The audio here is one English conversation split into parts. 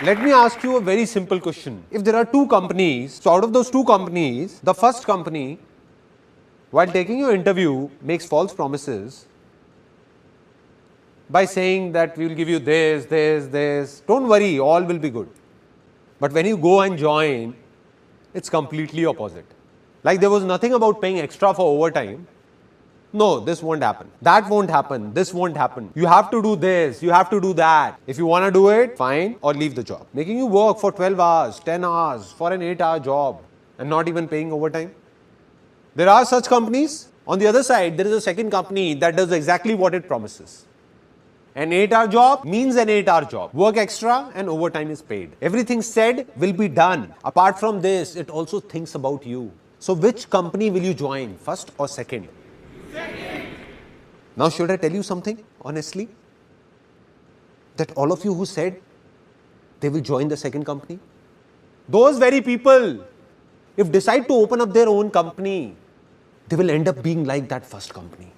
Let me ask you a very simple question. If there are two companies, so out of those two companies, the first company, while taking your interview, makes false promises by saying that we will give you this, don't worry, all will be good. But when you go and join, it's completely opposite. Like there was nothing about paying extra for overtime. No, this won't happen. That won't happen. This won't happen. You have to do this. You have to do that. If you want to do it, fine, or leave the job. Making you work for 12 hours, 10 hours for an 8-hour job and not even paying overtime. There are such companies. On the other side, there is a second company that does exactly what it promises. An 8-hour job means an 8-hour job. Work extra and overtime is paid. Everything said will be done. Apart from this, it also thinks about you. So which company will you join, first or second? Second. Now should I tell you something, honestly? That all of you who said they will join the second company, those very people, if decide to open up their own company, they will end up being like that first company.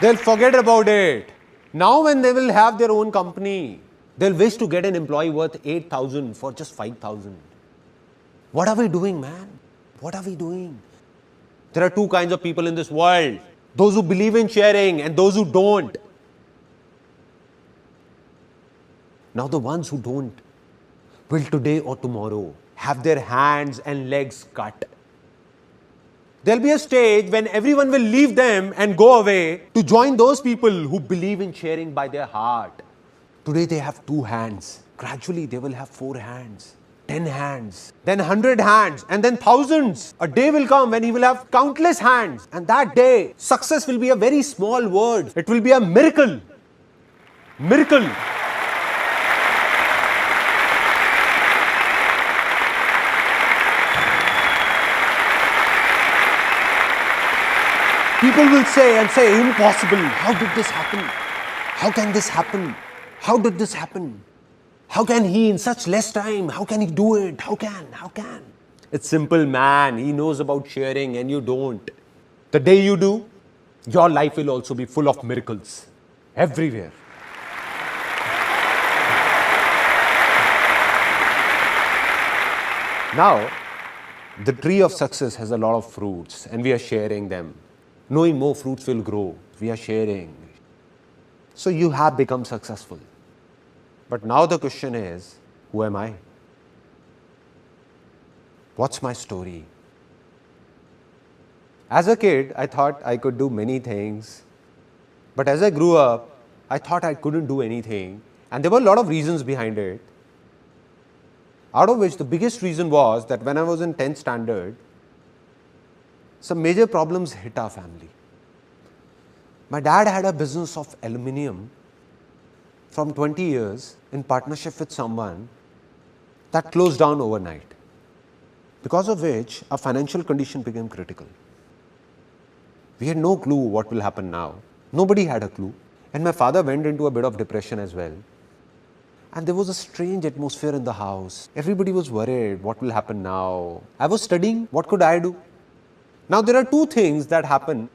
They'll forget about it. Now when they will have their own company, they'll wish to get an employee worth 8,000 for just 5,000. What are we doing, man? What are we doing? There are two kinds of people in this world. Those who believe in sharing and those who don't. Now the ones who don't will today or tomorrow have their hands and legs cut. There'll be a stage when everyone will leave them and go away to join those people who believe in sharing by their heart. Today they have 2 hands. Gradually they will have 4 hands, 10 hands, then 100 hands, and then thousands. A day will come when he will have countless hands. And that day, success will be a very small word. It will be a miracle. Miracle. People will say impossible. How did this happen? How can this happen? How did this happen? How can he in such less time? How can he do it? How can? It's simple, man. He knows about sharing and you don't. The day you do, your life will also be full of miracles. Everywhere. Now, the tree of success has a lot of fruits and we are sharing them. Knowing more fruits will grow. We are sharing. So you have become successful. But now the question is, who am I? What's my story? As a kid, I thought I could do many things. But as I grew up, I thought I couldn't do anything. And there were a lot of reasons behind it. Out of which the biggest reason was that when I was in 10th standard, some major problems hit our family. My dad had a business of aluminium from 20 years in partnership with someone that closed down overnight, because of which our financial condition became critical. We had no clue what will happen now. Nobody had a clue. And my father went into a bit of depression as well. And there was a strange atmosphere in the house. Everybody was worried, what will happen now? I was studying, what could I do? Now there are 2 things that happen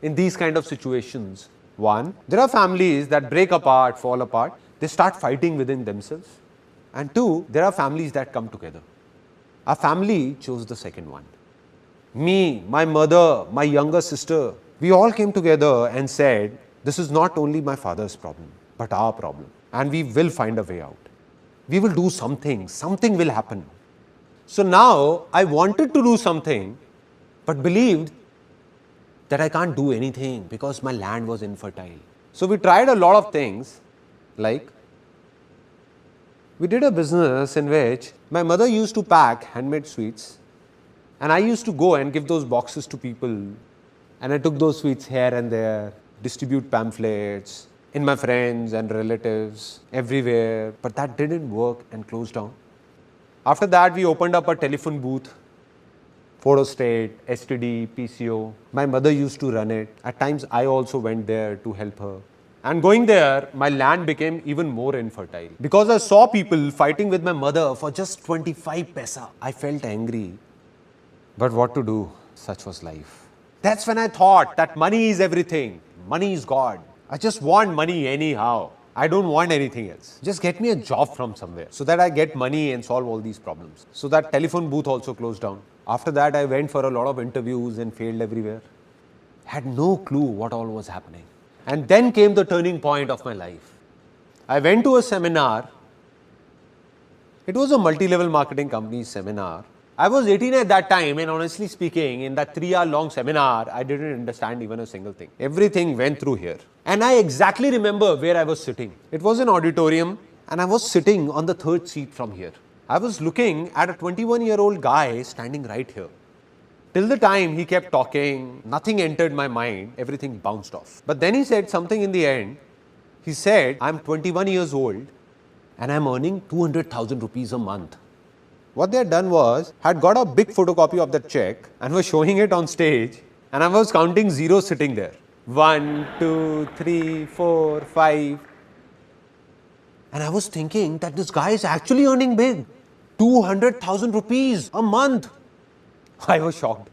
in these kind of situations. One, there are families that break apart, fall apart. They start fighting within themselves. And 2, there are families that come together. Our family chose the second one. Me, my mother, my younger sister, we all came together and said, this is not only my father's problem, but our problem. And we will find a way out. We will do something will happen. So now I wanted to do something, but believed that I can't do anything because my land was infertile. So we tried a lot of things, like we did a business in which my mother used to pack handmade sweets and I used to go and give those boxes to people, and I took those sweets here and there, distribute pamphlets in my friends and relatives everywhere, but that didn't work and closed down. After that, we opened up a telephone booth. Photo State, STD, PCO. My mother used to run it. At times, I also went there to help her. And going there, my land became even more infertile. Because I saw people fighting with my mother for just 25 paisa. I felt angry. But what to do? Such was life. That's when I thought that money is everything. Money is God. I just want money anyhow. I don't want anything else. Just get me a job from somewhere so that I get money and solve all these problems. So that telephone booth also closed down. After that, I went for a lot of interviews and failed everywhere. Had no clue what all was happening. And then came the turning point of my life. I went to a seminar. It was a multi-level marketing company seminar. I was 18 at that time, and honestly speaking, in that 3-hour long seminar, I didn't understand even a single thing. Everything went through here. And I exactly remember where I was sitting. It was an auditorium, and I was sitting on the third seat from here. I was looking at a 21-year-old guy standing right here. Till the time he kept talking, nothing entered my mind, everything bounced off. But then he said something in the end. He said, I'm 21 years old and I'm earning 200,000 rupees a month. What they had done was, had got a big photocopy of that check and was showing it on stage, and I was counting zeros sitting there. 1, 2, 3, 4, 5. And I was thinking that this guy is actually earning big. 200,000 rupees a month. I was shocked.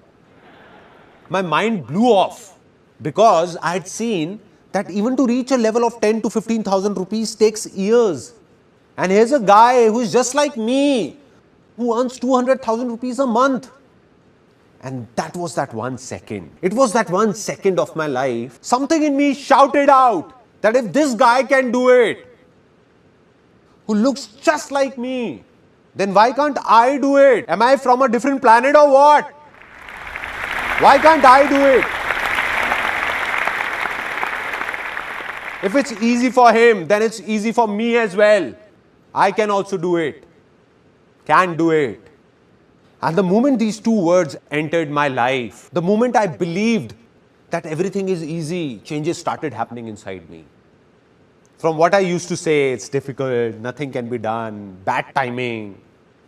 My mind blew off because I had seen that even to reach a level of 10 to 15,000 rupees takes years. And here's a guy who is just like me, who earns 200,000 rupees a month. And that was that 1 second. It was that 1 second of my life. Something in me shouted out that if this guy can do it, who looks just like me, then why can't I do it? Am I from a different planet or what? Why can't I do it? If it's easy for him, then it's easy for me as well. I can also do it. Can do it. And the moment these two words entered my life, the moment I believed that everything is easy, changes started happening inside me. From what I used to say, it's difficult, nothing can be done, bad timing,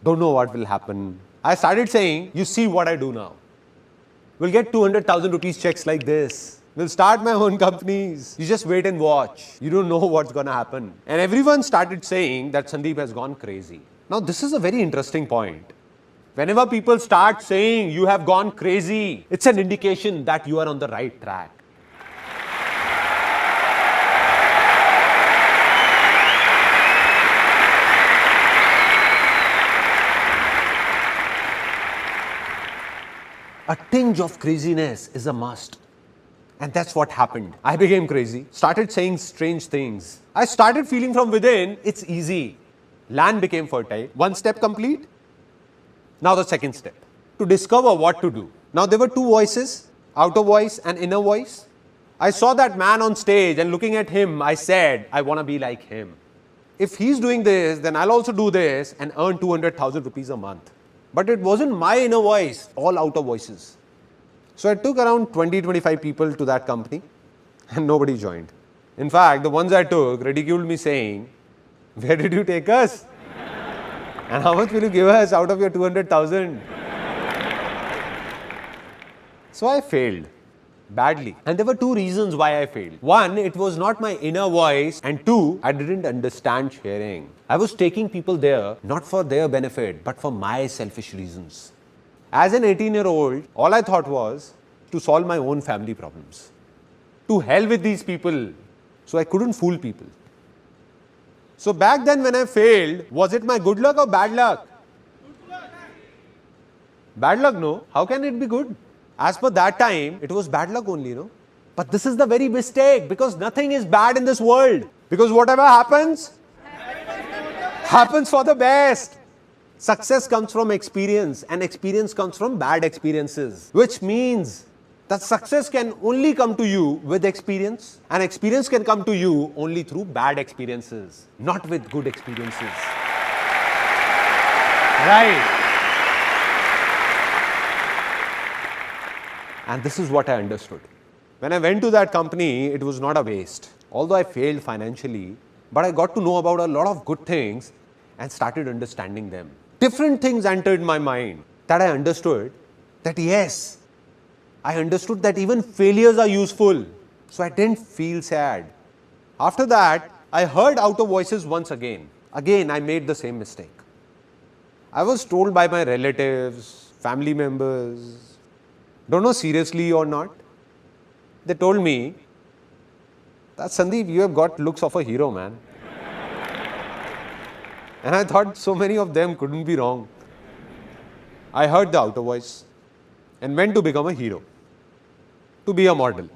don't know what will happen, I started saying, you see what I do now. We'll get 200,000 rupees checks like this. We'll start my own companies. You just wait and watch. You don't know what's going to happen. And everyone started saying that Sandeep has gone crazy. Now, this is a very interesting point. Whenever people start saying you have gone crazy, it's an indication that you are on the right track. A tinge of craziness is a must. And that's what happened. I became crazy, started saying strange things. I started feeling from within, it's easy. Land became fertile. 1 step complete. Now the second step, to discover what to do. Now there were 2 voices, outer voice and inner voice. I saw that man on stage and looking at him, I said, I want to be like him. If he's doing this, then I'll also do this and earn 200,000 rupees a month. But it wasn't my inner voice, all outer voices. So I took around 20-25 people to that company and nobody joined. In fact, the ones I took ridiculed me saying, where did you take us? And how much will you give us out of your 200,000? So I failed badly. And there were 2 reasons why I failed. 1, it was not my inner voice. And 2, I didn't understand sharing. I was taking people there not for their benefit, but for my selfish reasons. As an 18-year-old, all I thought was to solve my own family problems. To hell with these people. So I couldn't fool people. So back then when I failed, was it my good luck or bad luck? Bad luck, no. How can it be good? As per that time, it was bad luck only, no? But this is the very mistake, because nothing is bad in this world. Because whatever happens, happens for the best. Success comes from experience, and experience comes from bad experiences. Which means that success can only come to you with experience, and experience can come to you only through bad experiences, not with good experiences. Right? And this is what I understood. When I went to that company, it was not a waste. Although I failed financially, but I got to know about a lot of good things and started understanding them. Different things entered my mind that I understood that yes, I understood that even failures are useful. So I didn't feel sad. After that, I heard outer voices once again. Again, I made the same mistake. I was told by my relatives, family members, don't know seriously or not, they told me That's Sandeep, you have got looks of a hero, man. And I thought so many of them couldn't be wrong. I heard the outer voice and went to become a hero, to be a model.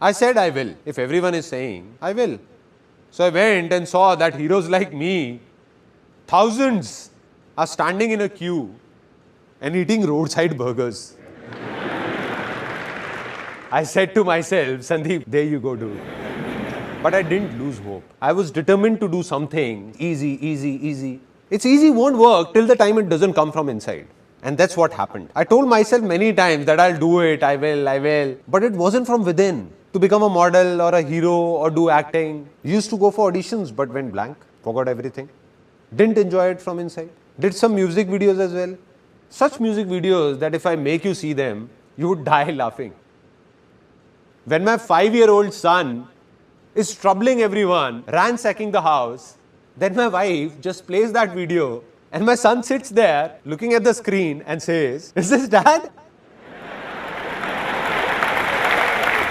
I said I will. If everyone is saying, I will. So I went and saw that heroes like me, thousands, are standing in a queue and eating roadside burgers. I said to myself, Sandeep, there you go, dude. But I didn't lose hope. I was determined to do something easy. It's easy won't work till the time it doesn't come from inside. And that's what happened. I told myself many times that I'll do it, I will. But it wasn't from within. To become a model or a hero or do acting, used to go for auditions but went blank, forgot everything. Didn't enjoy it from inside. Did some music videos as well. Such music videos that if I make you see them, you would die laughing. When my 5-year-old son is troubling everyone, ransacking the house, then my wife just plays that video and my son sits there looking at the screen and says, "Is this dad?"